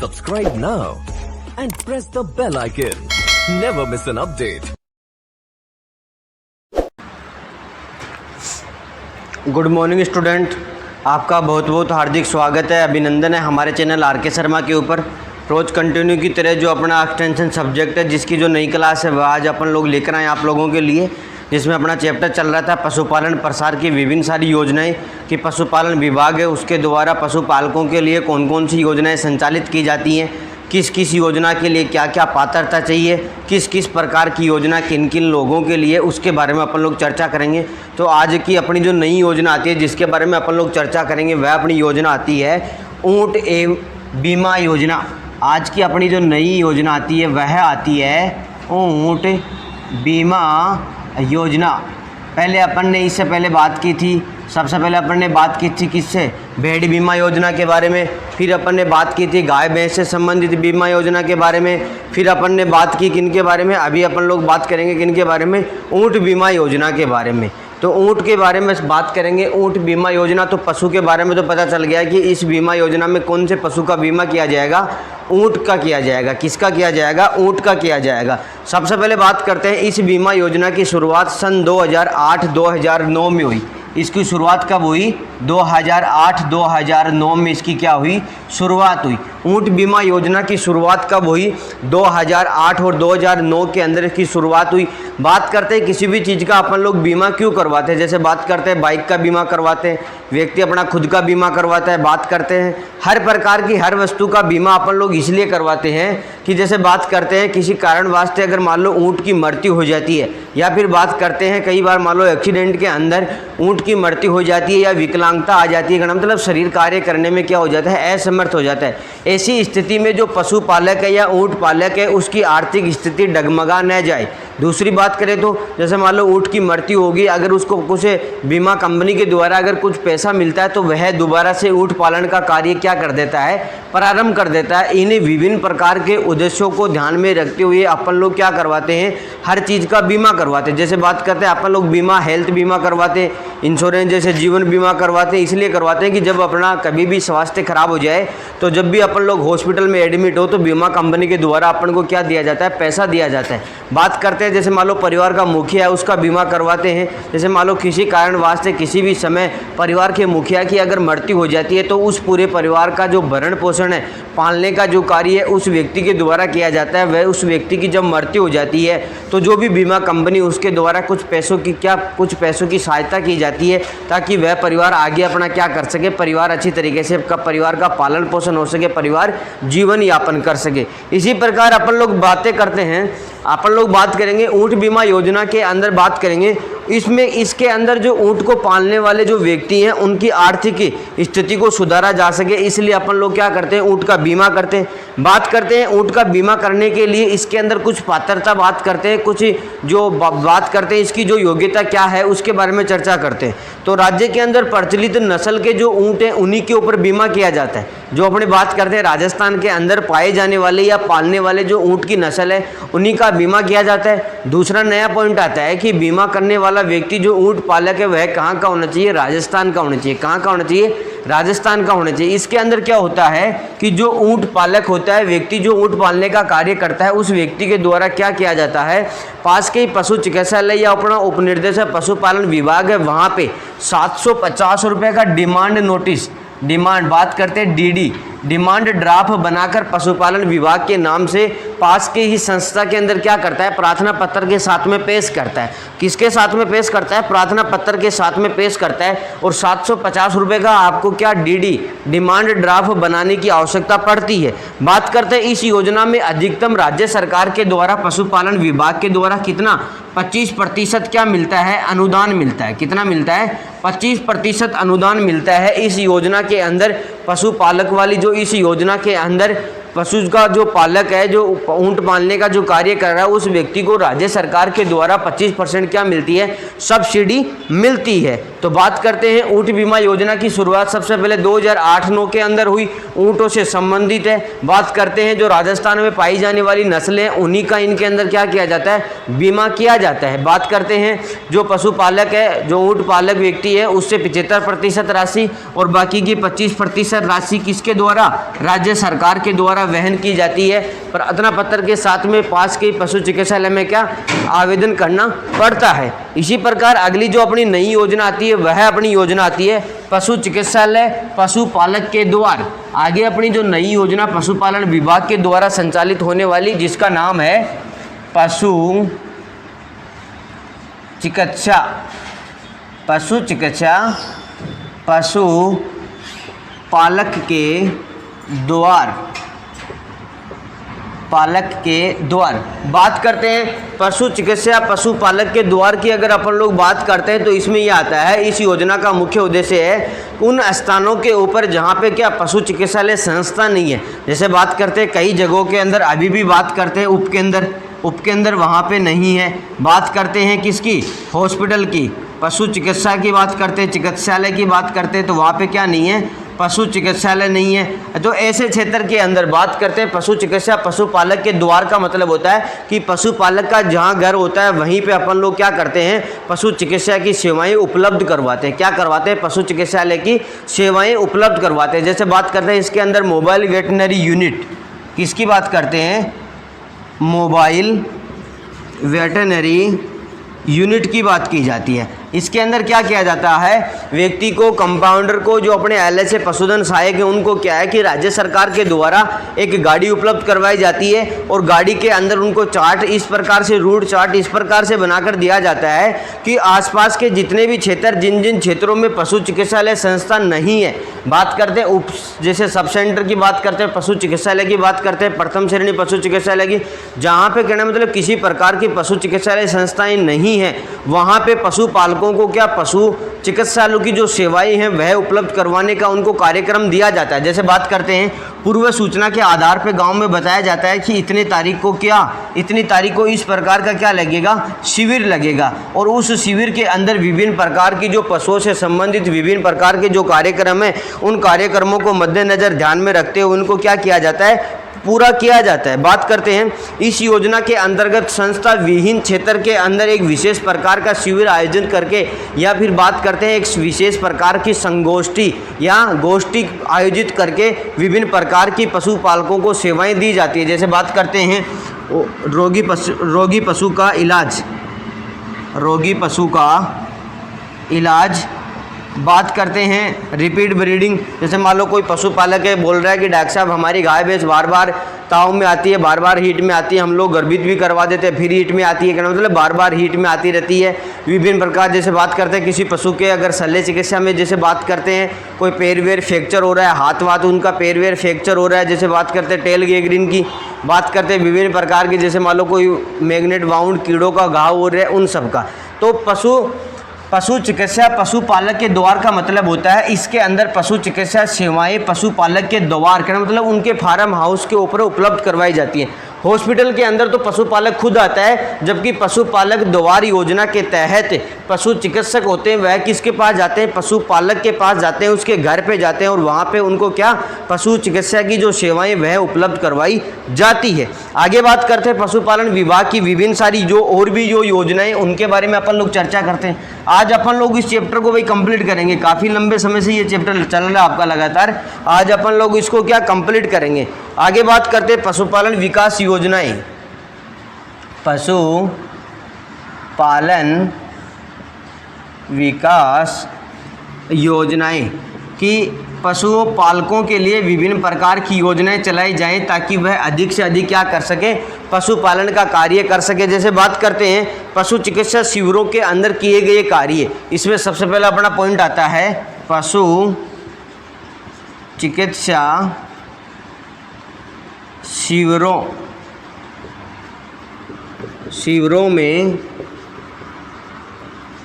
Subscribe now and press the bell icon. Never miss an update. Good morning student, आपका बहुत बहुत हार्दिक स्वागत है, अभिनंदन है हमारे चैनल आर.के. शर्मा के ऊपर। रोज़ कंटिन्यू की तरह जो अपना एक्सटेंशन सब्जेक्ट है, जिसकी जो नई क्लास है वह आज अपन लोग लेकर आए आप लोगों के लिए, जिसमें अपना चैप्टर चल रहा था पशुपालन प्रसार की विभिन्न सारी योजनाएं कि पशुपालन विभाग है उसके द्वारा पशुपालकों के लिए कौन कौन सी योजनाएं संचालित की जाती हैं, किस किस योजना के लिए क्या क्या पात्रता चाहिए, किस किस प्रकार की योजना किन किन लोगों के लिए, उसके बारे में अपन लोग चर्चा करेंगे। तो आज की अपनी जो नई योजना आती है जिसके बारे में अपन लोग चर्चा करेंगे वह अपनी योजना आती है ऊँट एवं बीमा योजना। आज की अपनी जो नई योजना आती है वह आती है ऊँट बीमा योजना। पहले अपन ने इससे पहले बात की थी, सबसे पहले अपन ने बात की थी किससे, भेड़ बीमा योजना के बारे में। फिर अपन ने बात की थी गाय भैंस से संबंधित बीमा योजना के बारे में। फिर अपन ने बात की किन के बारे में, अभी अपन लोग बात करेंगे किन के बारे में, ऊँट बीमा योजना के बारे में। तो ऊँट के बारे में बात करेंगे, ऊँट बीमा योजना। तो पशु के बारे में तो पता चल गया कि इस बीमा योजना में कौन से पशु का बीमा किया जाएगा, ऊँट का किया जाएगा। किसका किया जाएगा, ऊँट का किया जाएगा। सबसे पहले बात करते हैं, इस बीमा योजना की शुरुआत सन 2008-2009 में हुई। इसकी शुरुआत कब हुई, 2008-2009 में इसकी क्या हुई, शुरुआत हुई। ऊँट बीमा योजना की शुरुआत कब हुई, 2008 और 2009 के अंदर इसकी शुरुआत हुई। बात करते हैं किसी भी चीज़ का अपन लोग बीमा क्यों करवाते हैं, जैसे बात करते हैं बाइक का बीमा करवाते हैं, व्यक्ति अपना खुद का बीमा करवाता है। बात करते हैं हर प्रकार की हर वस्तु का बीमा अपन लोग इसलिए करवाते हैं कि जैसे बात करते हैं किसी कारण वास्ते अगर मान लो ऊँट की मृत्यु हो जाती है, या फिर बात करते हैं कई बार मान लो एक्सीडेंट के अंदर ऊँट की मृत्यु हो जाती है या विकलांगता आ जाती है, मतलब शरीर कार्य करने में क्या हो जाता है, असमर्थ हो जाता है। ऐसी स्थिति में जो पशुपालक है या ऊँट पालक है उसकी आर्थिक स्थिति डगमगा न जाए। दूसरी बात करें तो जैसे मान लो ऊँट की मृत्यु होगी, अगर उसको कुछ बीमा कंपनी के द्वारा अगर कुछ पैसा मिलता है तो वह दोबारा से ऊँट पालन का कार्य क्या कर देता है, प्रारंभ कर देता है। इन्हें विभिन्न प्रकार के उद्देश्यों को ध्यान में रखते हुए अपन लोग क्या करवाते हैं, हर चीज़ का बीमा करवाते हैं। जैसे बात करते हैं अपन लोग बीमा, हेल्थ बीमा करवाते हैं, इंश्योरेंस जैसे जीवन बीमा करवाते हैं। इसलिए करवाते हैं कि जब अपना कभी भी स्वास्थ्य खराब हो जाए तो जब भी अपन लोग हॉस्पिटल में एडमिट हो तो बीमा कंपनी के द्वारा अपन को क्या दिया जाता है, पैसा दिया जाता है। बात करते हैं जैसे मान लो परिवार का मुखिया है उसका बीमा करवाते हैं। जैसे मान लो किसी कारण वास्ते किसी भी समय परिवार के मुखिया की अगर मृत्यु हो जाती है तो उस पूरे परिवार का जो भरण पोषण है, पालने का जो कार्य है उस व्यक्ति के द्वारा किया जाता है। वह उस व्यक्ति की जब मृत्यु हो जाती है तो जो भी बीमा कंपनी उसके द्वारा कुछ पैसों की सहायता की जाती है ताकि वह परिवार आगे अपना क्या कर सके, परिवार अच्छी तरीके से परिवार का पालन पोषण हो सके, परिवार जीवन यापन कर सके। इसी प्रकार अपन लोग बातें करते हैं, अपन लोग बात करेंगे ऊँट बीमा योजना के अंदर बात करेंगे। इसमें इसके अंदर जो ऊँट को पालने वाले जो व्यक्ति हैं उनकी आर्थिक स्थिति को सुधारा जा सके, इसलिए अपन लोग क्या करते हैं, ऊँट का बीमा करते हैं। बात करते हैं ऊँट का बीमा करने के लिए इसके अंदर कुछ पात्रता बात करते हैं, कुछ जो बात करते हैं इसकी जो योग्यता क्या है उसके बारे में चर्चा करते हैं। तो राज्य के अंदर प्रचलित नस्ल के जो ऊँट हैं उन्हीं के ऊपर बीमा किया जाता है। जो अपने बात करते हैं राजस्थान के अंदर पाए जाने वाले या पालने वाले जो ऊँट की नस्ल है उन्हीं का बीमा किया जाता है। दूसरा नया पॉइंट आता है कि बीमा करने वाला व्यक्ति जो ऊँट पालक है वह कहाँ का होना चाहिए, राजस्थान का होना चाहिए। कहाँ का होना चाहिए, राजस्थान का होना चाहिए। इसके अंदर क्या होता है कि जो ऊँट पालक होता है, व्यक्ति जो ऊँट पालने का कार्य करता है, उस व्यक्ति के द्वारा क्या किया जाता है, पास के ही पशु चिकित्सालय या अपना उपनिर्देशक पशुपालन विभाग है वहाँ पे 750 रुपये का डिमांड नोटिस, बात करते हैं डीडी, डिमांड ड्राफ्ट बनाकर पशुपालन विभाग के नाम से पास के ही संस्था के अंदर क्या करता है, प्रार्थना पत्र के साथ में पेश करता है। किसके साथ में पेश करता है, प्रार्थना पत्र के साथ में पेश करता है। और 750 रुपये का आपको क्या डीडी, डिमांड ड्राफ्ट बनाने की आवश्यकता पड़ती है। बात करते हैं इस योजना में अधिकतम राज्य सरकार के द्वारा पशुपालन विभाग के द्वारा कितना, 25% क्या मिलता है, अनुदान मिलता है। कितना मिलता है, 25% अनुदान मिलता है इस योजना के अंदर। पशुपालक वाली जो इस योजना के अंदर पशु का जो पालक है, जो ऊँट पालने का जो कार्य कर रहा है, उस व्यक्ति को राज्य सरकार के द्वारा 25% क्या मिलती है, सब्सिडी मिलती है। तो बात करते हैं ऊँट बीमा योजना की शुरुआत सबसे पहले 2008-9 के अंदर हुई, ऊँटों से संबंधित है। बात करते हैं जो राजस्थान में पाई जाने वाली नस्लें हैं उन्हीं का इनके अंदर क्या किया जाता है, बीमा किया जाता है। बात करते हैं जो पशुपालक है, जो ऊँट पालक व्यक्ति है, उससे 75% राशि और बाकी की 25% राशि किसके द्वारा, राज्य सरकार के द्वारा द्वारा वहन की जाती है। प्रार्थना पत्र के साथ में पास के पशु चिकित्सालय में क्या आवेदन करना पड़ता है। इसी प्रकार अगली जो अपनी नई योजना आती है वह अपनी योजना आती है पशु चिकित्सालय पशुपालक के द्वार। आगे अपनी जो नई योजना पशुपालन विभाग के द्वारा संचालित होने वाली, जिसका नाम है पशु चिकित्सा पशुपालक के द्वार। बात करते हैं पशु चिकित्सा पशुपालक के द्वार की। अगर अपन लोग बात करते हैं तो इसमें यह आता है, इस योजना का मुख्य उद्देश्य है उन स्थानों के ऊपर जहाँ पे क्या पशु चिकित्सालय संस्था नहीं है। जैसे बात करते हैं कई जगहों के अंदर अभी भी बात करते हैं उपकेंद्र वहाँ पे नहीं है। बात करते हैं किसकी, हॉस्पिटल की, पशु चिकित्सा की बात करते हैं, चिकित्सालय की बात करते हैं तो वहाँ पे क्या नहीं है, पशु चिकित्सालय नहीं है। तो ऐसे क्षेत्र के अंदर बात करते हैं पशु चिकित्सा पशुपालक के द्वार का मतलब होता है कि पशुपालक का जहाँ घर होता है वहीं पे अपन लोग क्या करते हैं, पशु चिकित्सा की सेवाएं उपलब्ध करवाते हैं। क्या करवाते हैं, पशु चिकित्सालय की सेवाएं उपलब्ध करवाते हैं। जैसे बात करते हैं इसके अंदर मोबाइल वेटनरी यूनिट, किसकी बात करते हैं, मोबाइल वेटनरी यूनिट की बात की जाती है। इसके अंदर क्या किया जाता है, व्यक्ति को, कंपाउंडर को, जो अपने LHA पशुधन सहायक है उनको क्या है कि राज्य सरकार के द्वारा एक गाड़ी उपलब्ध करवाई जाती है और गाड़ी के अंदर उनको चार्ट इस प्रकार से, रूट चार्ट इस प्रकार से बनाकर दिया जाता है कि आसपास के जितने भी क्षेत्र, जिन जिन क्षेत्रों में पशु चिकित्सालय संस्था नहीं है, बात करते हैं जैसे सब सेंटर की बात करते हैं, पशु चिकित्सालय की बात करते हैं, प्रथम श्रेणी पशु चिकित्सालय की, जहाँ पे कहना मतलब किसी प्रकार की पशु चिकित्सालय संस्थाएं नहीं है, वहाँ पे पशुपालकों को क्या पशु चिकित्सालयों की जो सेवाएं हैं वह उपलब्ध करवाने का उनको कार्यक्रम दिया जाता है। जैसे बात करते हैं पूर्व सूचना के आधार पर गांव में बताया जाता है कि इतनी तारीख को इस प्रकार का क्या लगेगा, शिविर लगेगा और उस शिविर के अंदर विभिन्न प्रकार की जो पशुओं से संबंधित विभिन्न प्रकार के जो कार्यक्रम है उन कार्यक्रमों को मद्देनजर ध्यान में रखते हुए उनको क्या किया जाता है, पूरा किया जाता है। बात करते हैं इस योजना के अंतर्गत संस्था विहीन क्षेत्र के अंदर एक विशेष प्रकार का शिविर आयोजन करके या फिर बात करते हैं एक विशेष प्रकार की संगोष्ठी या गोष्ठी आयोजित करके विभिन्न प्रकार की पशुपालकों को सेवाएं दी जाती है। जैसे बात करते हैं रोगी पशु का इलाज, बात करते हैं रिपीट ब्रीडिंग। जैसे मान लो कोई पशुपालक है, बोल रहा है कि डॉक्टर साहब हमारी गाय भैंस बार बार ताव में आती है, बार बार हीट में आती है, हम लोग गर्भित भी करवा देते हैं, फिर हीट में आती है, कहना मतलब बार बार हीट में आती रहती है। विभिन्न प्रकार, जैसे बात करते हैं किसी पशु के अगर शल्य चिकित्सा में जैसे बात करते हैं कोई पैर वेर फ्रैक्चर हो रहा है, हाथ उनका पैर वेर फ्रैक्चर हो रहा है, जैसे बात करते हैं टेल गैंग्रीन की, बात करते हैं विभिन्न प्रकार की, जैसे मान लो कोई मैग्नेट वाउंड कीड़ों का घाव हो रहा है, उन सब का। तो पशु चिकित्सा पशुपालक के द्वार का मतलब होता है इसके अंदर पशु चिकित्सा सेवाएं पशुपालक के द्वार का मतलब उनके फार्म हाउस के ऊपर उपलब्ध करवाई जाती हैं। हॉस्पिटल के अंदर तो पशुपालक खुद आता है, जबकि पशुपालक द्वार योजना के तहत पशु चिकित्सक होते हैं वह किसके पास जाते हैं, पशुपालक के पास जाते हैं, उसके घर पे जाते हैं और वहाँ पे उनको क्या पशु चिकित्सा की जो सेवाएं वह उपलब्ध करवाई जाती है। आगे बात करते हैं पशुपालन विभाग की विभिन्न सारी जो और भी जो योजनाएं उनके बारे में अपन लोग चर्चा करते हैं। आज अपन लोग इस चैप्टर को भाई कंप्लीट करेंगे, काफ़ी लंबे समय से ये चैप्टर चल रहा है आपका लगातार, आज अपन लोग इसको क्या कंप्लीट करेंगे। आगे बात करते हैं पशुपालन विकास योजनाएं, पशुपालन विकास योजनाएं कि पशु पालकों के लिए विभिन्न प्रकार की योजनाएं चलाई जाएं ताकि वह अधिक से अधिक क्या कर सके, पशुपालन का कार्य कर सके। जैसे बात करते हैं पशु चिकित्सा शिविरों के अंदर किए गए कार्य, इसमें सबसे पहला अपना पॉइंट आता है पशु चिकित्सा शिविरों में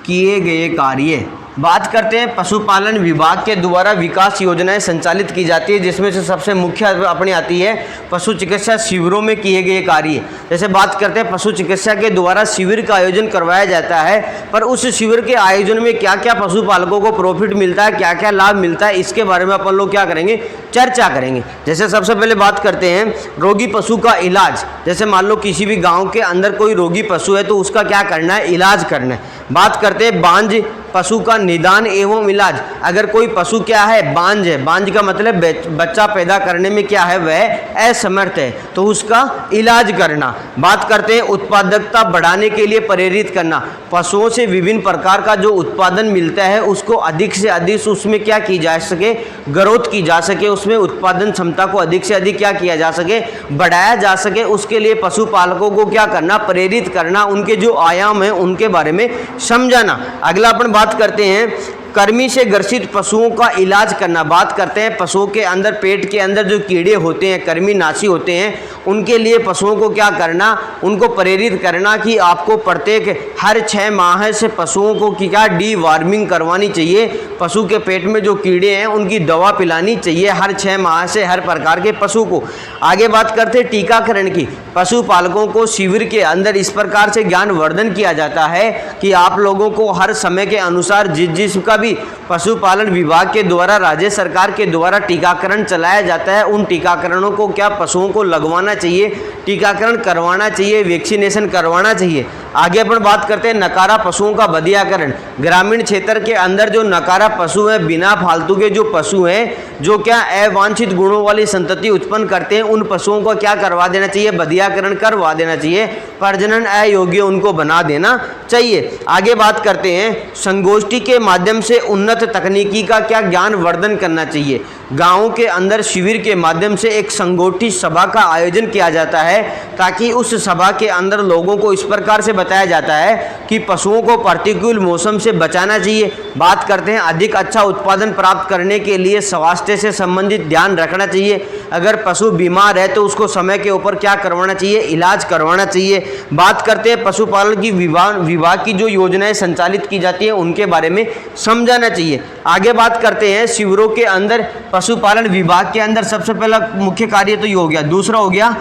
किए गए कार्य। बात करते हैं पशुपालन विभाग के द्वारा विकास योजनाएं संचालित की जाती है, जिसमें से सबसे मुख्य अपनी आती है पशु चिकित्सा शिविरों में किए गए कार्य। जैसे बात करते हैं पशु चिकित्सा के द्वारा शिविर का आयोजन करवाया जाता है, पर उस शिविर के आयोजन में क्या क्या पशुपालकों को प्रॉफिट मिलता है, क्या क्या लाभ मिलता है, इसके बारे में अपन लोग क्या करेंगे, चर्चा करेंगे। जैसे सबसे पहले बात करते हैं रोगी पशु का इलाज। जैसे मान लो किसी भी गाँव के अंदर कोई रोगी पशु है तो उसका क्या करना है, इलाज करना है। बात करते हैं बांझ पशु का निदान एवं इलाज। अगर कोई पशु क्या है, बांझ है, बांझ का मतलब बच्चा पैदा करने में क्या है, वह असमर्थ है, तो उसका इलाज करना। बात करते हैं उत्पादकता बढ़ाने के लिए प्रेरित करना। पशुओं से विभिन्न प्रकार का जो उत्पादन मिलता है उसको अधिक से अधिक उसमें क्या की जा सके, ग्रोथ की जा सके, उसमें उत्पादन क्षमता को अधिक से अधिक क्या किया जा सके, बढ़ाया जा सके। उसके लिए पशुपालकों को क्या करना, प्रेरित करना, उनके जो आयाम है उनके बारे में समझाना। अगला अपन बात करते हैं कृमि से ग्रसित पशुओं का इलाज करना। बात करते हैं पशुओं के अंदर, पेट के अंदर जो कीड़े होते हैं, कृमिनाशी होते हैं, उनके लिए पशुओं को क्या करना, उनको प्रेरित करना कि आपको प्रत्येक हर 6 माह से पशुओं को क्या डीवार्मिंग करवानी चाहिए। पशु के पेट में जो कीड़े हैं उनकी दवा पिलानी चाहिए हर 6 माह से हर प्रकार के पशु को। आगे बात करते हैं टीकाकरण की। पशुपालकों को शिविर के अंदर इस प्रकार से ज्ञानवर्धन किया जाता है कि आप लोगों को हर समय के अनुसार जिसका भी पशुपालन विभाग के द्वारा, राज्य सरकार के द्वारा टीकाकरण चलाया जाता है, उन टीकाकरणों को क्या पशुओं को लगवाना चाहिए, टीकाकरण करवाना चाहिए, वैक्सीनेशन करवाना चाहिए। आगे अपन बात करते हैं नकारा पशुओं का बधियाकरण। ग्रामीण क्षेत्र के अंदर जो नकारा पशु हैं, बिना फालतू के जो पशु हैं, जो क्या अवांछित गुणों वाली संतति उत्पन्न करते हैं, उन पशुओं को क्या करवा देना चाहिए, बधियाकरण करवा देना चाहिए, प्रजनन अयोग्य उनको बना देना चाहिए। आगे बात करते हैं संगोष्ठी के माध्यम से उन्नत तकनीकी का क्या ज्ञानवर्धन करना चाहिए। गाँव के अंदर शिविर के माध्यम से एक संगोष्ठी सभा का आयोजन किया जाता है ताकि उस सभा के अंदर लोगों को इस प्रकार से बताया जाता है कि पशुओं को प्रतिकूल मौसम से बचाना चाहिए। बात करते हैं अधिक अच्छा उत्पादन प्राप्त करने के लिए स्वास्थ्य से संबंधित ध्यान रखना चाहिए। अगर पशु बीमार है तो उसको समय के ऊपर क्या करवाना चाहिए, इलाज करवाना चाहिए। बात करते हैं पशुपालन की विभाग की जो योजनाएं संचालित की जाती है उनके बारे में समझाना चाहिए। आगे बात करते हैं शिविरों के अंदर पशुपालन विभाग के अंदर सबसे पहला मुख्य कार्य तो ये हो गया। दूसरा हो गया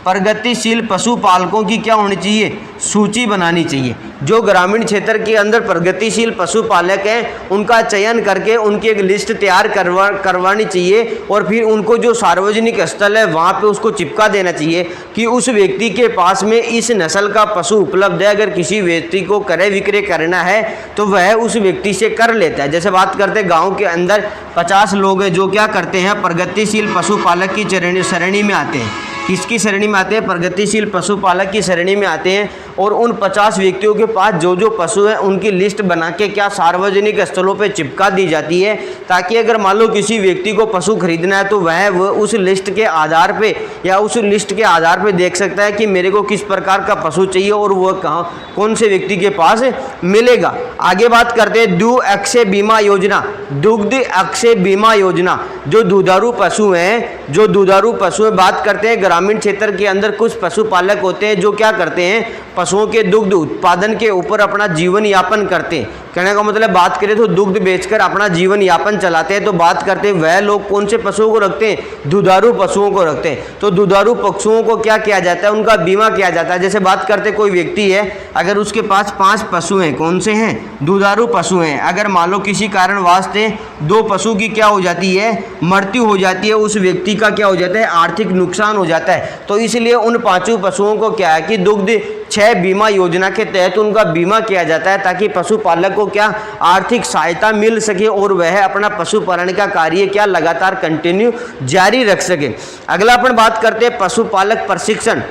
प्रगतिशील पशुपालकों की क्या होनी चाहिए, सूची बनानी चाहिए। जो ग्रामीण क्षेत्र के अंदर प्रगतिशील पशुपालक हैं उनका चयन करके उनकी एक लिस्ट तैयार करवानी चाहिए और फिर उनको जो सार्वजनिक स्थल है वहाँ पे उसको चिपका देना चाहिए कि उस व्यक्ति के पास में इस नस्ल का पशु उपलब्ध है। अगर किसी व्यक्ति को क्रय विक्रय करना है तो वह उस व्यक्ति से कर लेता है। जैसे बात करते हैं गाँव के अंदर 50 लोग हैं जो क्या करते हैं, प्रगतिशील पशुपालक की श्रेणी में आते हैं। किसकी श्रेणी में आते हैं, प्रगतिशील पशुपालक की श्रेणी में आते हैं। और उन 50 व्यक्तियों के पास जो जो पशु हैं उनकी लिस्ट बना के क्या सार्वजनिक स्थलों पे चिपका दी जाती है ताकि अगर मान लो किसी व्यक्ति को पशु खरीदना है तो वह उस लिस्ट के आधार पे या उस लिस्ट के आधार पे देख सकता है कि मेरे को किस प्रकार का पशु चाहिए और वह कहाँ कौन से व्यक्ति के पास मिलेगा। आगे बात करते हैं दुग्ध अक्षय बीमा योजना। दुग्ध अक्षय बीमा योजना जो दुधारू पशु हैं, बात करते हैं ग्रामीण क्षेत्र के अंदर कुछ पशुपालक होते हैं जो क्या करते हैं, पशुओं के दुग्ध उत्पादन के ऊपर अपना जीवन यापन करते हैं। कहने का मतलब बात करें तो दुग्ध बेचकर अपना जीवन यापन चलाते हैं। तो बात करते हैं वह लोग कौन से पशुओं को रखते हैं, दुधारू पशुओं को रखते हैं। तो दुधारू पशुओं को क्या किया जाता है, उनका बीमा किया जाता है। जैसे बात करते कोई व्यक्ति है, अगर उसके पास 5 पशु हैं, कौन से हैं, दुधारू पशु हैं। अगर मान लो किसी कारण वास्ते 2 पशु की क्या हो जाती है, मृत्यु हो जाती है, उस व्यक्ति का क्या हो जाता है, आर्थिक नुकसान हो जाता है। तो इसलिए उन 5 पशुओं को क्या है कि दुग्ध क्षय बीमा योजना के तहत उनका बीमा किया जाता है ताकि पशुपालक को क्या आर्थिक सहायता मिल सके और वह अपना पशुपालन का कार्य क्या लगातार कंटिन्यू जारी रख सके। अगला अपन बात करते हैं पशुपालक प्रशिक्षण।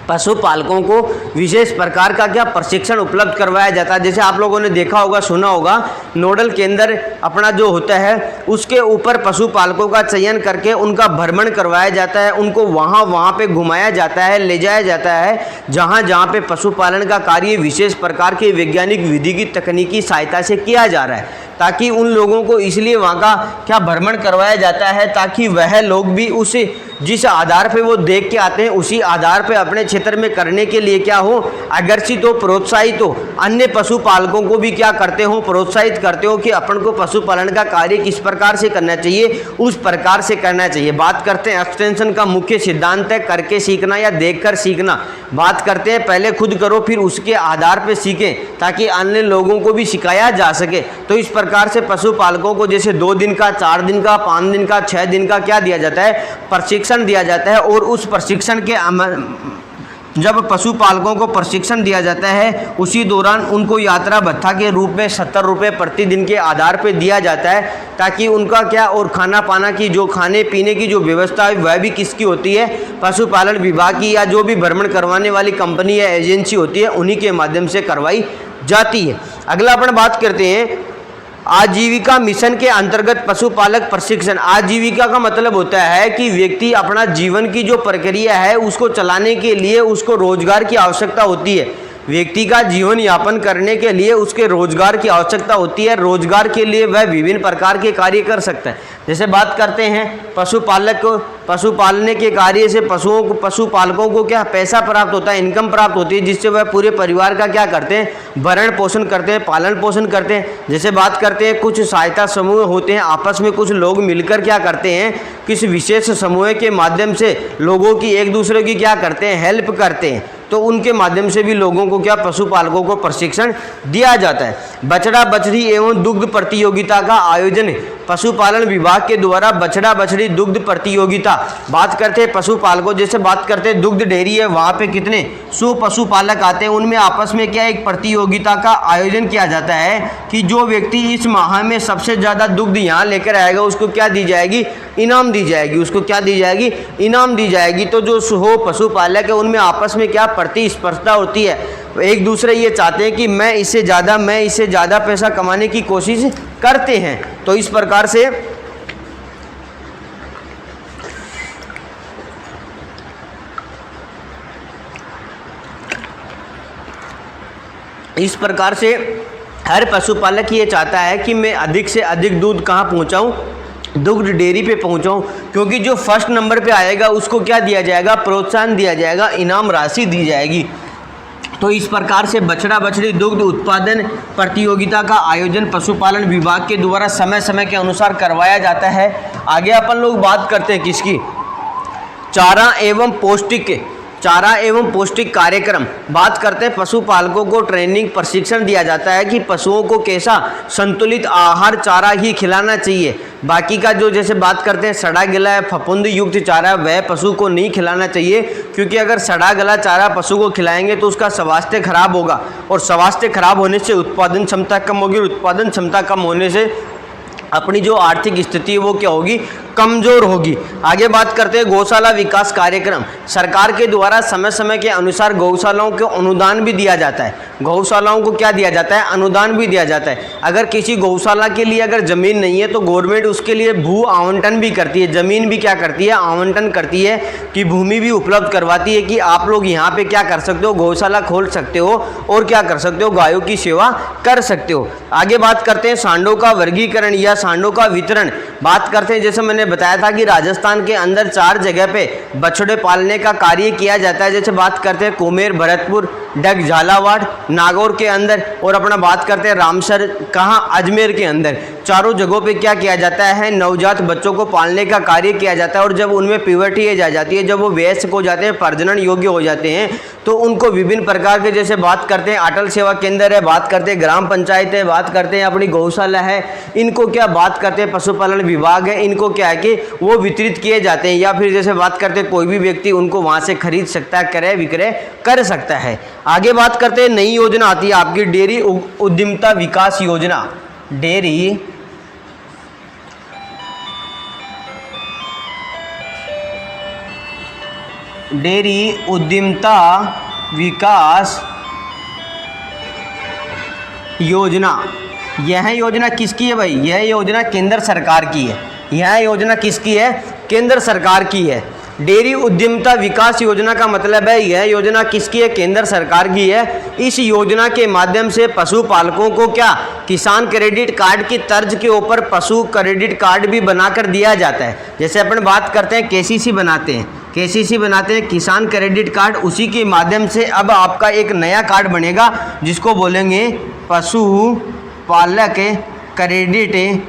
पशुपालकों को विशेष प्रकार का क्या प्रशिक्षण उपलब्ध करवाया जाता है। जैसे आप लोगों ने देखा होगा, सुना होगा, नोडल केंद्र अपना जो होता है उसके ऊपर पशुपालकों का चयन करके उनका भ्रमण करवाया जाता है, उनको वहाँ पे घुमाया जाता है, ले जाया जाता है जहाँ पे पशुपालन का कार्य विशेष प्रकार की वैज्ञानिक विधि की तकनीकी सहायता से किया जा रहा है। ताकि उन लोगों को इसलिए वहाँ का क्या भ्रमण करवाया जाता है ताकि वह लोग भी उस जिस आधार पे वो देख के आते हैं उसी आधार पे अपने क्षेत्र में करने के लिए क्या हो, आकर्षित हो, प्रोत्साहित हो। अन्य पशुपालकों को भी क्या करते हो, प्रोत्साहित करते हो कि अपन को पशुपालन का कार्य किस प्रकार से करना चाहिए, उस प्रकार से करना चाहिए। बात करते हैं एक्सटेंशन का मुख्य सिद्धांत है करके सीखना या देखकर सीखना। बात करते हैं पहले खुद करो फिर उसके आधार पर सीखें ताकि अन्य लोगों को भी सिखाया जा सके। तो इस प्रकार से पशुपालकों को जैसे 2 दिन का, 4 दिन का, 5 दिन का, 6 दिन का क्या दिया जाता है, प्रशिक्षण दिया जाता है। और उस प्रशिक्षण के जब पशुपालकों को प्रशिक्षण दिया जाता है उसी दौरान उनको यात्रा भत्ता के रूप में 70 रुपये प्रतिदिन के आधार पर दिया जाता है, ताकि उनका क्या और खाना पाना की जो खाने पीने की जो व्यवस्था है वह भी किसकी होती है, पशुपालन विभाग की, या जो भी भ्रमण करवाने वाली कंपनी या एजेंसी होती है उन्हीं के माध्यम से करवाई जाती है। अगला अपन बात करते हैं आजीविका मिशन के अंतर्गत पशुपालक प्रशिक्षण। आजीविका का मतलब होता है कि व्यक्ति अपना जीवन की जो प्रक्रिया है उसको चलाने के लिए उसको रोजगार की आवश्यकता होती है। व्यक्ति का जीवन यापन करने के लिए उसके रोजगार की आवश्यकता होती है। रोजगार के लिए वह विभिन्न प्रकार के कार्य कर सकता है। जैसे बात करते हैं पशुपालक को, पशु पालने के कार्य से पशुपालकों को क्या पैसा प्राप्त होता है, इनकम प्राप्त होती है, जिससे वह पूरे परिवार का क्या करते हैं, भरण पोषण करते हैं, पालन पोषण करते हैं। जैसे बात करते हैं कुछ सहायता समूह होते हैं, आपस में कुछ लोग मिलकर क्या करते हैं, किस विशेष समूह के माध्यम से लोगों की एक दूसरे की क्या करते हैं, हेल्प करते हैं। तो उनके माध्यम से भी लोगों को क्या पशुपालकों को प्रशिक्षण दिया जाता है। बछड़ा बछड़ी एवं दुग्ध प्रतियोगिता का आयोजन पशुपालन विभाग के द्वारा बछड़ा बछड़ी दुग्ध प्रतियोगिता। बात करते हैं पशुपालकों, जैसे बात करते हैं दुग्ध डेयरी है, वहाँ पे कितने 100 पशुपालक आते हैं, उनमें आपस में क्या एक प्रतियोगिता का आयोजन किया जाता है कि जो व्यक्ति इस माह में सबसे ज़्यादा दुग्ध यहाँ लेकर आएगा उसको क्या दी जाएगी, इनाम दी जाएगी, उसको क्या दी जाएगी, इनाम दी जाएगी। तो जो 100 पशुपालक है उनमें आपस में क्या प्रतिस्पर्धा होती है, एक दूसरे ये चाहते हैं कि मैं इससे ज़्यादा पैसा कमाने की कोशिश करते हैं। तो इस प्रकार से हर पशुपालक ये चाहता है कि मैं अधिक से अधिक दूध कहाँ पहुँचाऊँ, दुग्ध डेयरी पे पहुँचाऊँ, क्योंकि जो फर्स्ट नंबर पे आएगा उसको क्या दिया जाएगा, प्रोत्साहन दिया जाएगा, इनाम राशि दी जाएगी। तो इस प्रकार से बछड़ा बछड़ी दुग्ध उत्पादन प्रतियोगिता का आयोजन पशुपालन विभाग के द्वारा समय समय के अनुसार करवाया जाता है। आगे अपन लोग बात करते हैं किसकी, चारा एवं पौष्टिक कार्यक्रम। बात करते हैं पशुपालकों को ट्रेनिंग प्रशिक्षण दिया जाता है कि पशुओं को कैसा संतुलित आहार चारा ही खिलाना चाहिए। बाकी का जो जैसे बात करते हैं सड़ा गला है फफूंद युक्त चारा वह पशु को नहीं खिलाना चाहिए, क्योंकि अगर सड़ा गला चारा पशु को खिलाएंगे तो उसका स्वास्थ्य खराब होगा, और स्वास्थ्य खराब होने से उत्पादन क्षमता कम होगी, उत्पादन क्षमता कम होने से अपनी जो आर्थिक स्थिति है वो क्या होगी, कमज़ोर होगी। आगे बात करते हैं गौशाला विकास कार्यक्रम। सरकार के द्वारा समय समय के अनुसार गौशालाओं को अनुदान भी दिया जाता है। गौशालाओं को क्या दिया जाता है, अनुदान भी दिया जाता है। अगर किसी गौशाला के लिए अगर ज़मीन नहीं है तो गवर्नमेंट उसके लिए भू आवंटन भी करती है, ज़मीन भी क्या करती है, आवंटन करती है, कि भूमि भी उपलब्ध करवाती है कि आप लोग यहाँ पर क्या कर सकते हो, गौशाला खोल सकते हो और क्या कर सकते हो, गायों की सेवा कर सकते हो। आगे बात करते हैं सांडों का वर्गीकरण या सांडों का वितरण। बात करते हैं जैसे मैंने बताया था कि राजस्थान के अंदर 4 जगह पे बछड़े पालने का कार्य किया जाता है। जैसे बात करते हैं कुमेर, भरतपुर, डग, झालावाड़, नागौर के अंदर, और अपना बात करते हैं रामसर, कहाँ, अजमेर के अंदर। चारों जगहों पे क्या किया जाता है, नवजात बच्चों को पालने का कार्य किया जाता है। और जब उनमें प्यूबर्टी एज आ जाती है, जब वो वयस्क हो जाते हैं, प्रजनन योग्य हो जाते हैं, तो उनको विभिन्न प्रकार के जैसे बात करते हैं अटल सेवा केंद्र है, बात करते हैं ग्राम पंचायत है, बात करते हैं अपनी गौशाला है, इनको क्या बात करते हैं पशुपालन विभाग है, इनको क्या है कि वो वितरित किए जाते हैं। या फिर जैसे बात करते हैं कोई भी व्यक्ति उनको वहाँ से खरीद सकता है, क्रय विक्रय कर सकता है। आगे बात करते हैं नई योजना आती है आपकी डेयरी उद्यमिता विकास योजना। डेयरी उद्यमिता विकास योजना। यह योजना किसकी है भाई, यह योजना केंद्र सरकार की है। यह योजना किसकी है, केंद्र सरकार की है। डेयरी उद्यमिता विकास योजना का मतलब है यह योजना किसकी है, केंद्र सरकार की है। इस योजना के माध्यम से पशुपालकों को क्या किसान क्रेडिट कार्ड की तर्ज के ऊपर पशु क्रेडिट कार्ड भी बनाकर दिया जाता है। जैसे अपन बात करते हैं केसीसी बनाते हैं, किसान क्रेडिट कार्ड, उसी के माध्यम से अब आपका एक नया कार्ड बनेगा जिसको बोलेंगे पशुपालक क्रेडिट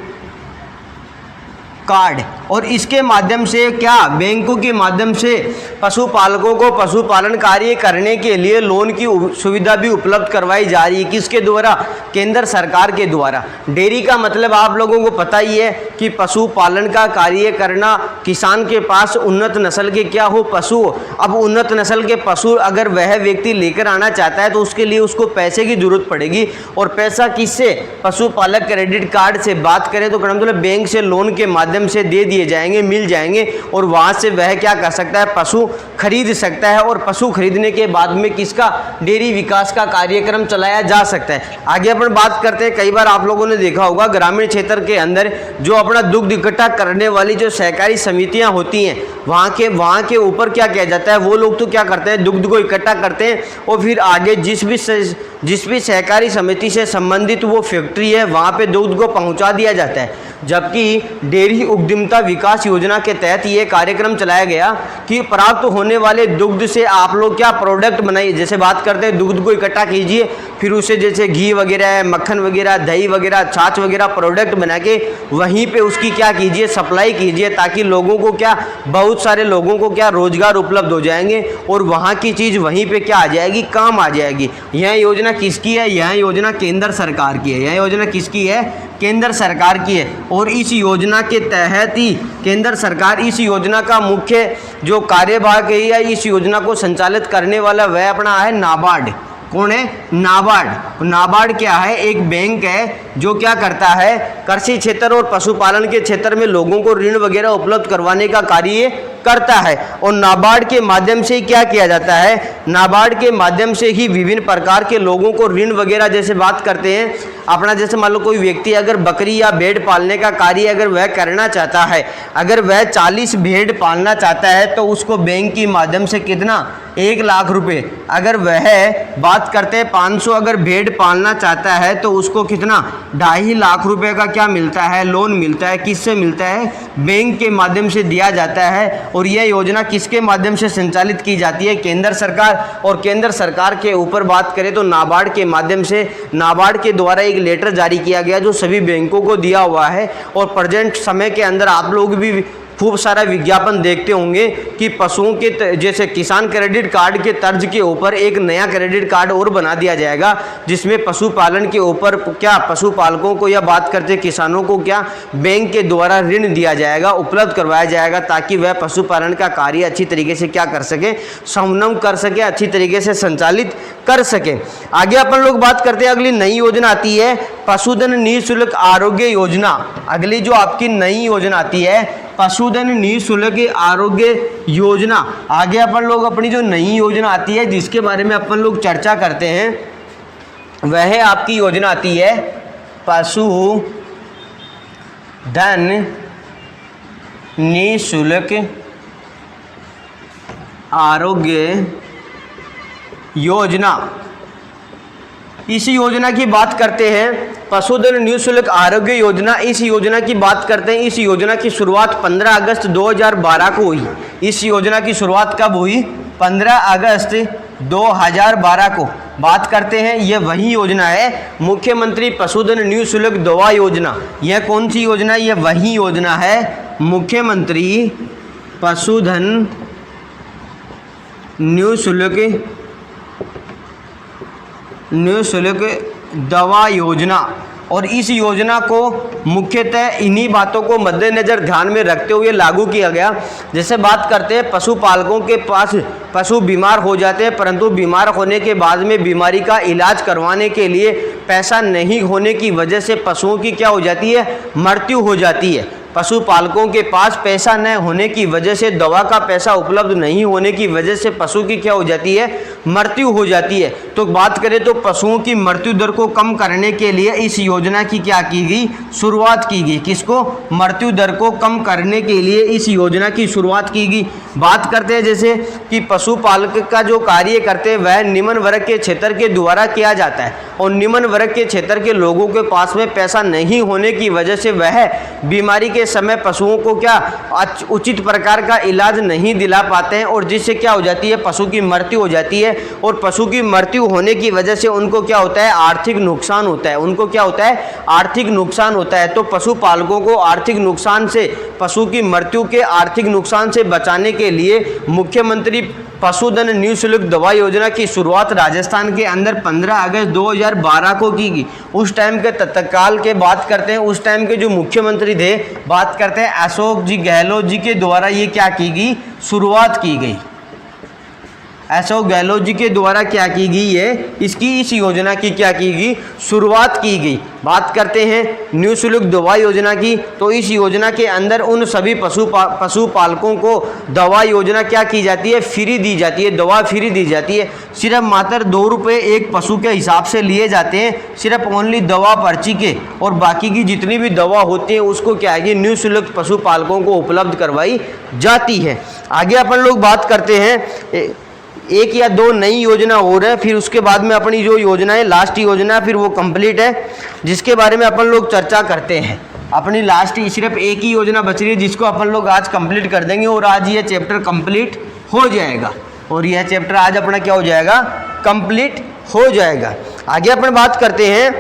कार्ड। और इसके माध्यम से क्या बैंकों के माध्यम से पशुपालकों को पशुपालन कार्य करने के लिए लोन की सुविधा भी उपलब्ध करवाई जा रही है। किसके द्वारा? केंद्र सरकार के द्वारा। डेयरी का मतलब आप लोगों को पता ही है कि पशुपालन का कार्य करना, किसान के पास उन्नत नस्ल के क्या हो, पशु। अब उन्नत नस्ल के पशु अगर वह व्यक्ति लेकर आना चाहता है तो उसके लिए उसको पैसे की जरूरत पड़ेगी। और पैसा किससे? पशुपालक क्रेडिट कार्ड से बात करें तो मतलब बैंक से लोन के माध्यम से दे दिए जाएंगे, मिल जाएंगे और वहां से वह क्या कर सकता है? पशु खरीद सकता है। और पशु खरीदने के बाद में किसका? डेयरी विकास का कार्यक्रम चलाया जा सकता है। आगे अपन बात करते हैं, कई बार आप लोगों ने देखा होगा ग्रामीण क्षेत्र के अंदर जो अपना दुग्ध इकट्ठा करने वाली जो सहकारी समितियां होती हैं, वहाँ के ऊपर क्या किया जाता है? वो लोग तो क्या करते हैं? दुग्ध को इकट्ठा करते हैं और फिर आगे जिस भी सहकारी समिति से संबंधित वो फैक्ट्री है वहाँ पे दूध को पहुँचा दिया जाता है। जबकि डेयरी उद्यमिता विकास योजना के तहत ये कार्यक्रम चलाया गया कि प्राप्त होने वाले दुग्ध से आप लोग क्या प्रोडक्ट बनाइए। जैसे बात करते हैं दुग्ध को इकट्ठा कीजिए, फिर उसे जैसे घी वगैरह है, मक्खन वगैरह, दही वगैरह, छाछ वगैरह प्रोडक्ट बना के वहीं पे उसकी क्या कीजिए? सप्लाई कीजिए, ताकि लोगों को क्या, बहुत सारे लोगों को क्या रोजगार उपलब्ध हो जाएंगे और वहाँ की चीज़ वहीं पे क्या आ जाएगी? काम आ जाएगी। यह योजना किसकी है? यह योजना केंद्र सरकार की है। यह योजना किसकी है? केंद्र सरकार की है। और इस योजना के तहत ही केंद्र सरकार इस योजना का मुख्य जो कार्यभाग है या इस योजना को संचालित करने वाला वह अपना है नाबार्ड। कौन है? नाबार्ड। नाबार्ड क्या है? एक बैंक है जो क्या करता है? कृषि क्षेत्र और पशुपालन के क्षेत्र में लोगों को ऋण वगैरह उपलब्ध करवाने का कार्य करता है। और नाबार्ड के माध्यम से क्या किया जाता है? नाबार्ड के माध्यम से ही विभिन्न प्रकार के लोगों को ऋण वगैरह, जैसे बात करते हैं अपना, जैसे मान लो कोई व्यक्ति अगर बकरी या भेड़ पालने का कार्य अगर वह करना चाहता है, अगर वह 40 भेड़ पालना चाहता है तो उसको बैंक के माध्यम से कितना? 1 लाख रुपए। अगर वह बात करते हैं 500 अगर भेड़ पालना चाहता है तो उसको कितना? 2.5 लाख रुपए का क्या मिलता है? लोन मिलता है। किससे मिलता है? बैंक के माध्यम से दिया जाता है। और यह योजना किसके माध्यम से संचालित की जाती है? केंद्र सरकार। और केंद्र सरकार के ऊपर बात करें तो नाबार्ड के माध्यम से, नाबार्ड के द्वारा एक लेटर जारी किया गया जो सभी बैंकों को दिया हुआ है। और प्रेजेंट समय के अंदर आप लोग भी खूब सारा विज्ञापन देखते होंगे कि पशुओं के जैसे किसान क्रेडिट कार्ड के तर्ज के ऊपर एक नया क्रेडिट कार्ड और बना दिया जाएगा, जिसमें पशुपालन के ऊपर क्या पशुपालकों को या बात करते किसानों को क्या बैंक के द्वारा ऋण दिया जाएगा, उपलब्ध करवाया जाएगा, ताकि वह पशुपालन का कार्य अच्छी तरीके से क्या कर सके? समन्वय कर सके, अच्छी तरीके से संचालित कर सके। आगे अपन लोग बात करते हैं, अगली नई योजना आती है पशुधन निःशुल्क आरोग्य योजना। अगली जो आपकी नई योजना आती है पशुधन निःशुल्क आरोग्य योजना। आगे अपन लोग अपनी जो नई योजना आती है जिसके बारे में अपन लोग चर्चा करते हैं वह आपकी योजना आती है पशुधन निःशुल्क आरोग्य योजना। इस योजना की बात करते हैं, पशुधन निःशुल्क आरोग्य योजना। इस योजना की बात करते हैं, इस योजना की शुरुआत 15 अगस्त 2012 को हुई। इस योजना की शुरुआत कब हुई? 15 अगस्त 2012 को। बात करते हैं, यह वही योजना है मुख्यमंत्री पशुधन निःशुल्क दवा योजना। यह कौन सी योजना? यह वही योजना है मुख्यमंत्री पशुधन निःशुल्क दवा योजना। और इस योजना को मुख्यतः इन्हीं बातों को मद्देनजर ध्यान में रखते हुए लागू किया गया। जैसे बात करते हैं पशुपालकों के पास पशु बीमार हो जाते हैं, परंतु बीमार होने के बाद में बीमारी का इलाज करवाने के लिए पैसा नहीं होने की वजह से पशुओं की क्या हो जाती है? मृत्यु हो जाती है। पशुपालकों के पास पैसा न होने की वजह से, दवा का पैसा उपलब्ध नहीं होने की वजह से पशु की क्या हो जाती है? मृत्यु हो जाती है। तो बात करें तो पशुओं की मृत्यु दर को कम करने के लिए इस योजना की क्या की गई? शुरुआत की गई। किसको? मृत्यु दर को कम करने के लिए इस योजना की शुरुआत की गई। बात करते हैं जैसे कि पशुपालक का जो कार्य करते हैं वह निम्न वर्ग के क्षेत्र के द्वारा किया जाता है, और निम्न वर्ग के क्षेत्र के लोगों के पास में पैसा नहीं होने की वजह से वह बीमारी के समय पशुओं को क्या उचित प्रकार का इलाज नहीं दिला पाते हैं, और जिससे क्या हो जाती है, पशु की मृत्यु हो जाती है। और पशु की मृत्यु होने की वजह से उनको क्या होता है, आर्थिक नुकसान होता है। उनको क्या होता है, आर्थिक नुकसान होता है। तो पशुपालकों को आर्थिक नुकसान से, पशु की मृत्यु के आर्थिक नुकसान से बचाने के लिए मुख्यमंत्री पशुधन निःशुल्क दवा योजना की शुरुआत राजस्थान के अंदर 15 अगस्त 2012 को की गई। उस टाइम के तत्काल के बात करते हैं, उस टाइम के जो मुख्यमंत्री थे, बात करते हैं अशोक जी गहलोत जी के द्वारा ये क्या की गई, शुरुआत की गई। अशोक गहलोत जी के द्वारा क्या की गई है, इस योजना की क्या की गई, शुरुआत की गई। बात करते हैं निःशुल्क दवा योजना की, तो इस योजना के अंदर उन सभी पशुपालकों को दवा योजना क्या की जाती है, फ्री दी जाती है, दवा फ्री दी जाती है। सिर्फ मात्र 2 रुपये एक पशु के हिसाब से लिए जाते हैं, सिर्फ ओनली दवा पर्ची के, और बाकी की जितनी भी दवा होती है उसको क्या है, निःशुल्क पशुपालकों को उपलब्ध करवाई जाती है। आगे अपन लोग बात करते हैं, एक या 2 नई योजना हो रहे हैं, फिर उसके बाद में अपनी जो योजना है, लास्ट योजना है, फिर वो कंप्लीट है, जिसके बारे में अपन लोग चर्चा करते हैं। अपनी लास्ट सिर्फ एक ही योजना बच रही है, जिसको अपन लोग आज कंप्लीट कर देंगे, और आज ये चैप्टर कंप्लीट हो जाएगा, और यह चैप्टर आज अपना क्या हो जाएगा, कंप्लीट हो जाएगा। आगे अपन बात करते हैं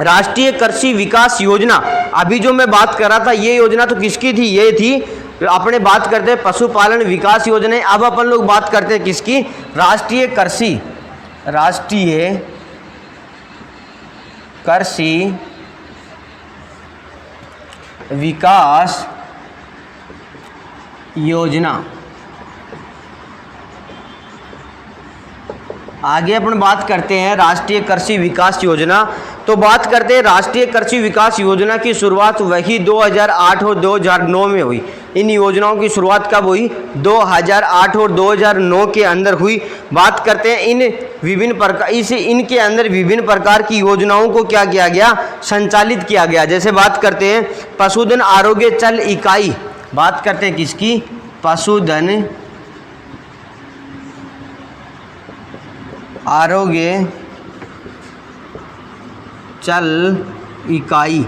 राष्ट्रीय कृषि विकास योजना। अभी जो मैं बात कर रहा था, ये योजना तो किसकी थी, ये थी अपने बात करते हैं पशुपालन विकास योजना। अब अपन लोग बात करते हैं किसकी, राष्ट्रीय कृषि विकास योजना। आगे अपन बात करते हैं राष्ट्रीय कृषि विकास योजना। तो बात करते हैं राष्ट्रीय कृषि विकास योजना की शुरुआत वही 2008 और 2009 में हुई। इन योजनाओं की शुरुआत कब हुई, 2008 और 2009 के अंदर हुई। बात करते हैं इनके अंदर विभिन्न प्रकार की योजनाओं को क्या किया गया, संचालित किया गया। जैसे बात करते हैं पशुधन आरोग्य चल इकाई। बात करते हैं किसकी, पशुधन आरोग्य चल इकाई।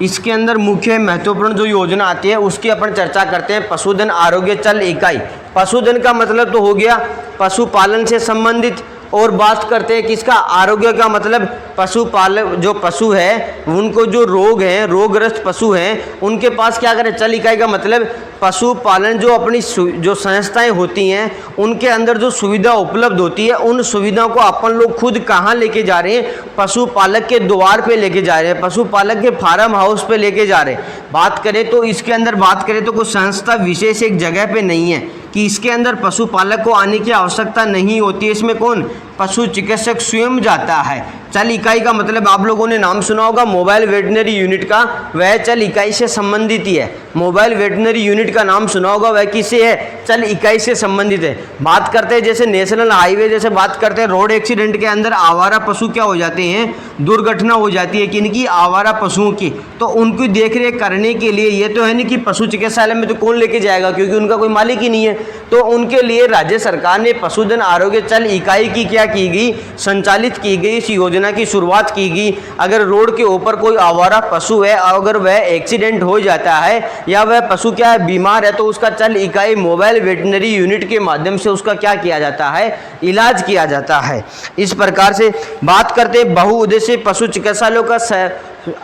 इसके अंदर मुख्य महत्वपूर्ण जो योजना आती है उसकी अपन चर्चा करते हैं, पशुधन आरोग्य चल इकाई। पशुधन का मतलब तो हो गया पशुपालन से संबंधित, और बात करते हैं किसका, आरोग्य का मतलब पशुपालक जो पशु है उनको जो रोग हैं, रोगग्रस्त पशु हैं, उनके पास क्या करें, चल इकाई का मतलब पशुपालन जो अपनी जो संस्थाएं होती हैं उनके अंदर जो सुविधा उपलब्ध होती है, उन सुविधाओं को अपन लोग खुद कहाँ लेके जा रहे हैं, पशुपालक के द्वार पे लेके जा रहे हैं, पशुपालक के फार्म हाउस पे लेके जा रहे हैं। बात करें तो इसके अंदर बात करें तो कोई संस्था विशेष एक जगह पे नहीं है कि इसके अंदर पशुपालक को आने की आवश्यकता नहीं होती है। इसमें कौन, पशु चिकित्सक स्वयं जाता है। चल इकाई का मतलब आप लोगों ने नाम सुना होगा मोबाइल वेटनरी यूनिट का, वह चल इकाई से संबंधित ही है। मोबाइल वेटनरी यूनिट का नाम सुना होगा, वह किससे है, चल इकाई से संबंधित है। बात करते हैं जैसे नेशनल हाईवे, जैसे बात करते हैं रोड एक्सीडेंट के अंदर आवारा पशु क्या हो जाते हैं, दुर्घटना हो जाती है किनकी, आवारा पशुओं की। तो उनकी देखरेख करने के लिए ये तो है नहीं कि पशु चिकित्सालय में तो कौन लेके जाएगा, क्योंकि उनका कोई मालिक ही नहीं है। तो उनके लिए राज्य सरकार ने पशुधन आरोग्य चल इकाई की क्या की गई, संचालित की गई। इस योजना की शुरुआत की गई। अगर रोड के ऊपर कोई आवारा पशु है, अगर वह एक्सीडेंट हो जाता है या वह पशु क्या है, बीमार है, तो उसका चल इकाई मोबाइल वेटनरी यूनिट के माध्यम से उसका क्या किया जाता है, इलाज किया जाता है। इस प्रकार से बात करते बहुउद्देशीय पशु चिकित्सालयों का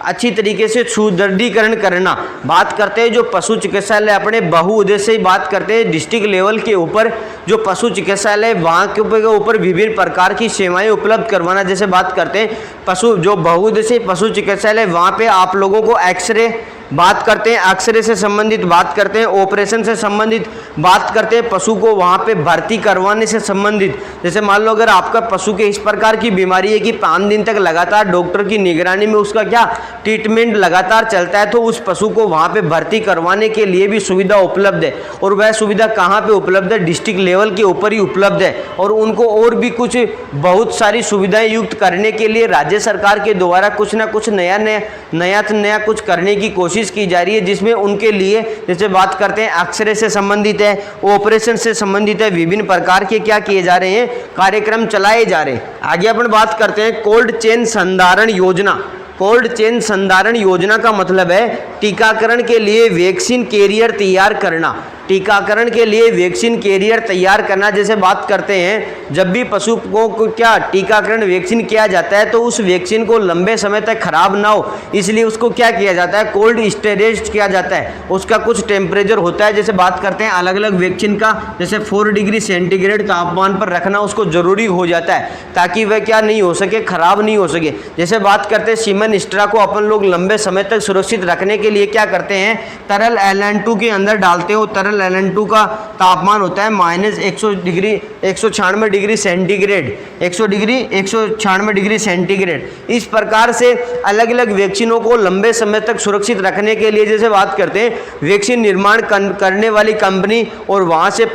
अच्छी तरीके से सुदृढ़ीकरण करना। बात करते हैं जो पशु चिकित्सालय अपने बहुउद्देशीय, बात करते हैं डिस्ट्रिक्ट लेवल के ऊपर जो पशु चिकित्सालय वहाँ के ऊपर विभिन्न प्रकार की सेवाएं उपलब्ध करवाना। जैसे बात करते हैं पशु जो बहुउद्देशीय पशु चिकित्सालय, वहाँ पे आप लोगों को एक्सरे, बात करते हैं एक्सरे से संबंधित, बात करते हैं ऑपरेशन से संबंधित, बात करते हैं पशु को वहाँ पे भर्ती करवाने से संबंधित। जैसे मान लो अगर आपका पशु के इस प्रकार की बीमारी है कि 5 दिन तक लगातार डॉक्टर की निगरानी में उसका क्या ट्रीटमेंट लगातार चलता है, तो उस पशु को वहाँ पे भर्ती करवाने के लिए भी सुविधा उपलब्ध है। और वह सुविधा कहाँ पे उपलब्ध है, डिस्ट्रिक्ट लेवल के ऊपर ही उपलब्ध है। और उनको और भी कुछ बहुत सारी सुविधाएं युक्त करने के लिए राज्य सरकार के द्वारा कुछ ना कुछ नया कुछ करने की कोशिश की जा रही है, जिसमें उनके लिए जैसे बात करते हैं एक्सरे से संबंधित है, ऑपरेशन से संबंधित है, विभिन्न प्रकार के क्या किए जा रहे हैं, कार्यक्रम चलाए जा रहे हैं। आगे अपन बात करते हैं कोल्ड चेन संधारण योजना। कोल्ड चेन संधारण योजना का मतलब है टीकाकरण के लिए वैक्सीन कैरियर तैयार करना। टीकाकरण के लिए वैक्सीन कैरियर तैयार करना, जैसे बात करते हैं जब भी पशु को क्या टीकाकरण वैक्सीन किया जाता है तो उस वैक्सीन को लंबे समय तक खराब ना हो, इसलिए उसको क्या किया जाता है, कोल्ड स्टोरेज किया जाता है। उसका कुछ टेम्परेचर होता है, जैसे बात करते हैं अलग अलग वैक्सीन का, जैसे 4 डिग्री सेंटीग्रेड तापमान पर रखना उसको ज़रूरी हो जाता है ताकि वह क्या नहीं हो सके, खराब नहीं हो सके। जैसे बात करते हैं सीमेन स्ट्रा को अपन लोग लंबे समय तक सुरक्षित रखने के लिए क्या करते हैं, तरल LN2 के अंदर डालते हो। तरल LN2 का तापमान होता है -196 डिग्री सेंटीग्रेड, 196 डिग्री सेंटीग्रेड। इस प्रकार से अलग अलग वैक्सीनों को लंबे समय तक सुरक्षित रखने के लिए जैसे बात करते हैं वैक्सीन निर्माण करने वाली कंपनी और वहाँ से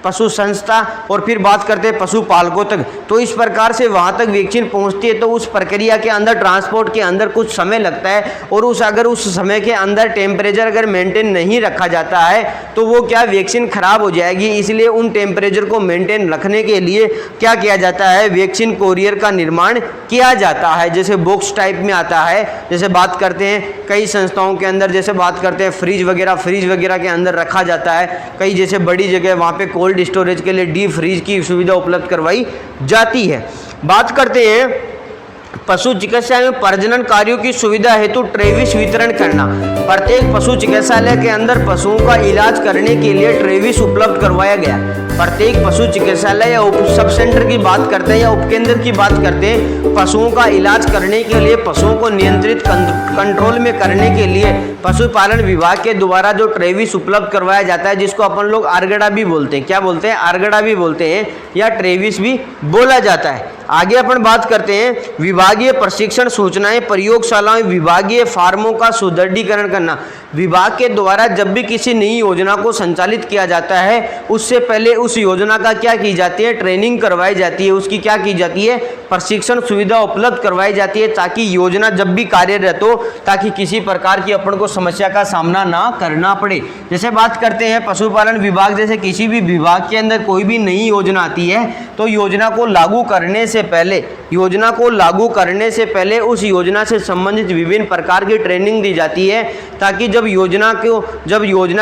पशु संस्था और फिर बात करते हैं पशुपालकों तक, तो इस प्रकार से वहाँ तक वैक्सीन पहुँचती है। तो उस प्रक्रिया के अंदर, ट्रांसपोर्ट के अंदर कुछ समय लगता है और अगर उस समय के अंदर टेम्परेचर अगर मेंटेन नहीं रखा जाता है तो वो क्या वैक्सीन खराब हो जाएगी। इसलिए उन टेम्परेचर को मेंटेन रखने के लिए क्या किया जाता है, वैक्सीन कोरियर का निर्माण किया जाता है। जैसे बॉक्स टाइप में आता है, जैसे बात करते हैं कई संस्थाओं के अंदर, जैसे बात करते हैं फ्रिज वगैरह के अंदर रखा जाता है। कई जैसे बड़ी जगह वहाँ पे कोल्ड स्टोरेज के लिए डीप फ्रीज की सुविधा उपलब्ध करवाई जाती है। बात करते हैं पशु चिकित्सा में प्रजनन कार्यों की सुविधा हेतु ट्रेविस वितरण करना। प्रत्येक पशु चिकित्सालय के अंदर पशुओं का इलाज करने के लिए ट्रेविस उपलब्ध करवाया गया। प्रत्येक पशु चिकित्सालय या सब सेंटर की बात करते हैं या उपकेंद्र की बात करते हैं, पशुओं का इलाज करने के लिए, पशुओं को नियंत्रित कंट्रोल में करने के लिए पशुपालन विभाग के द्वारा जो ट्रेविस उपलब्ध करवाया जाता है, जिसको अपन लोग आरगड़ा भी बोलते हैं। क्या बोलते हैं? आरगड़ा भी बोलते हैं या ट्रेविस भी बोला जाता है। आगे अपन बात करते हैं विभागीय प्रशिक्षण सूचनाएं, प्रयोगशालाएं, विभागीय फार्मों का सुदृढ़ीकरण करना। विभाग के द्वारा जब भी किसी नई योजना को संचालित किया जाता है उससे पहले उस योजना का क्या की जाती है, ट्रेनिंग करवाई जाती है, उसकी क्या की जाती है, प्रशिक्षण सुविधा उपलब्ध करवाई जाती है, ताकि योजना जब भी कार्यरत हो ताकि किसी प्रकार की अपन को समस्या का सामना ना करना पड़े। जैसे बात करते हैं पशुपालन विभाग, जैसे किसी भी विभाग के अंदर कोई भी नई योजना आती है तो योजना को लागू करने से पहले उस योजना से संबंधित विभिन्न प्रकार की ट्रेनिंग दी जाती है, ताकि जब योजना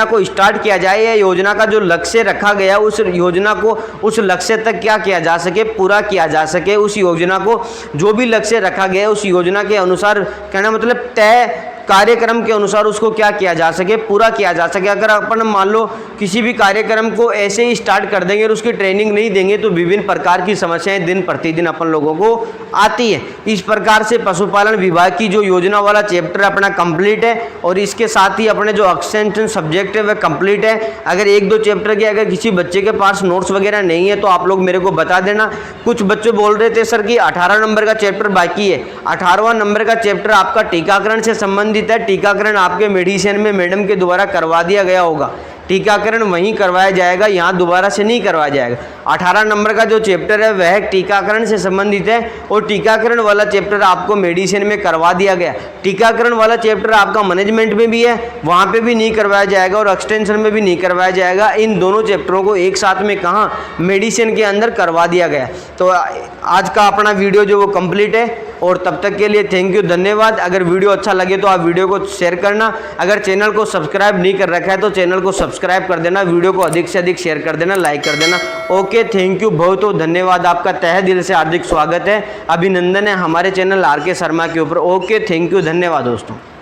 को स्टार्ट किया जाए या योजना का जो लक्ष्य रखा गया उस योजना को उस लक्ष्य तक क्या किया जा सके, पूरा किया जा सके। उस योजना को जो भी लक्ष्य रखा गया उस योजना के अनुसार, कहना मतलब तय कार्यक्रम के अनुसार उसको क्या किया जा सके, पूरा किया जा सके। अगर अपन मान लो किसी भी कार्यक्रम को ऐसे ही स्टार्ट कर देंगे और उसकी ट्रेनिंग नहीं देंगे तो विभिन्न प्रकार की समस्याएं दिन प्रतिदिन अपन लोगों को आती है। इस प्रकार से पशुपालन विभाग की जो योजना वाला चैप्टर अपना कंप्लीट है और इसके साथ ही अपने जो एक्सटेंशन सब्जेक्ट है वह कंप्लीट है। अगर 1-2 चैप्टर के अगर किसी बच्चे के पास नोट्स वगैरह नहीं है तो आप लोग मेरे को बता देना। कुछ बच्चे बोल रहे थे सर कि 18 नंबर का चैप्टर बाकी है। 18वां नंबर का चैप्टर आपका टीकाकरण से संबंधित है। टीकाकरण आपके मेडिसिन में मैडम के द्वारा करवा दिया गया होगा, टीकाकरण वहीं करवाया जाएगा, यहाँ दोबारा से नहीं करवाया जाएगा। 18 नंबर का जो चैप्टर है वह टीकाकरण से संबंधित है और टीकाकरण वाला चैप्टर आपको मेडिसिन में करवा दिया गया। टीकाकरण वाला चैप्टर आपका मैनेजमेंट में भी है, वहाँ पे भी नहीं करवाया जाएगा और एक्सटेंशन में भी नहीं करवाया जाएगा। इन दोनों चैप्टरों को एक साथ में कहाँ, मेडिसिन के अंदर करवा दिया गया। तो आज का अपना वीडियो जो वो कंप्लीट है और तब तक के लिए थैंक यू, धन्यवाद। अगर वीडियो अच्छा लगे तो आप वीडियो को शेयर करना। अगर चैनल को सब्सक्राइब नहीं कर रखा है तो चैनल को सब्सक्राइब कर देना, वीडियो को अधिक से अधिक शेयर कर देना, लाइक कर देना। ओके, थैंक यू, बहुत बहुत धन्यवाद। आपका तहे दिल से हार्दिक स्वागत है, अभिनंदन है हमारे चैनल RK शर्मा के ऊपर। ओके, थैंक यू, धन्यवाद दोस्तों।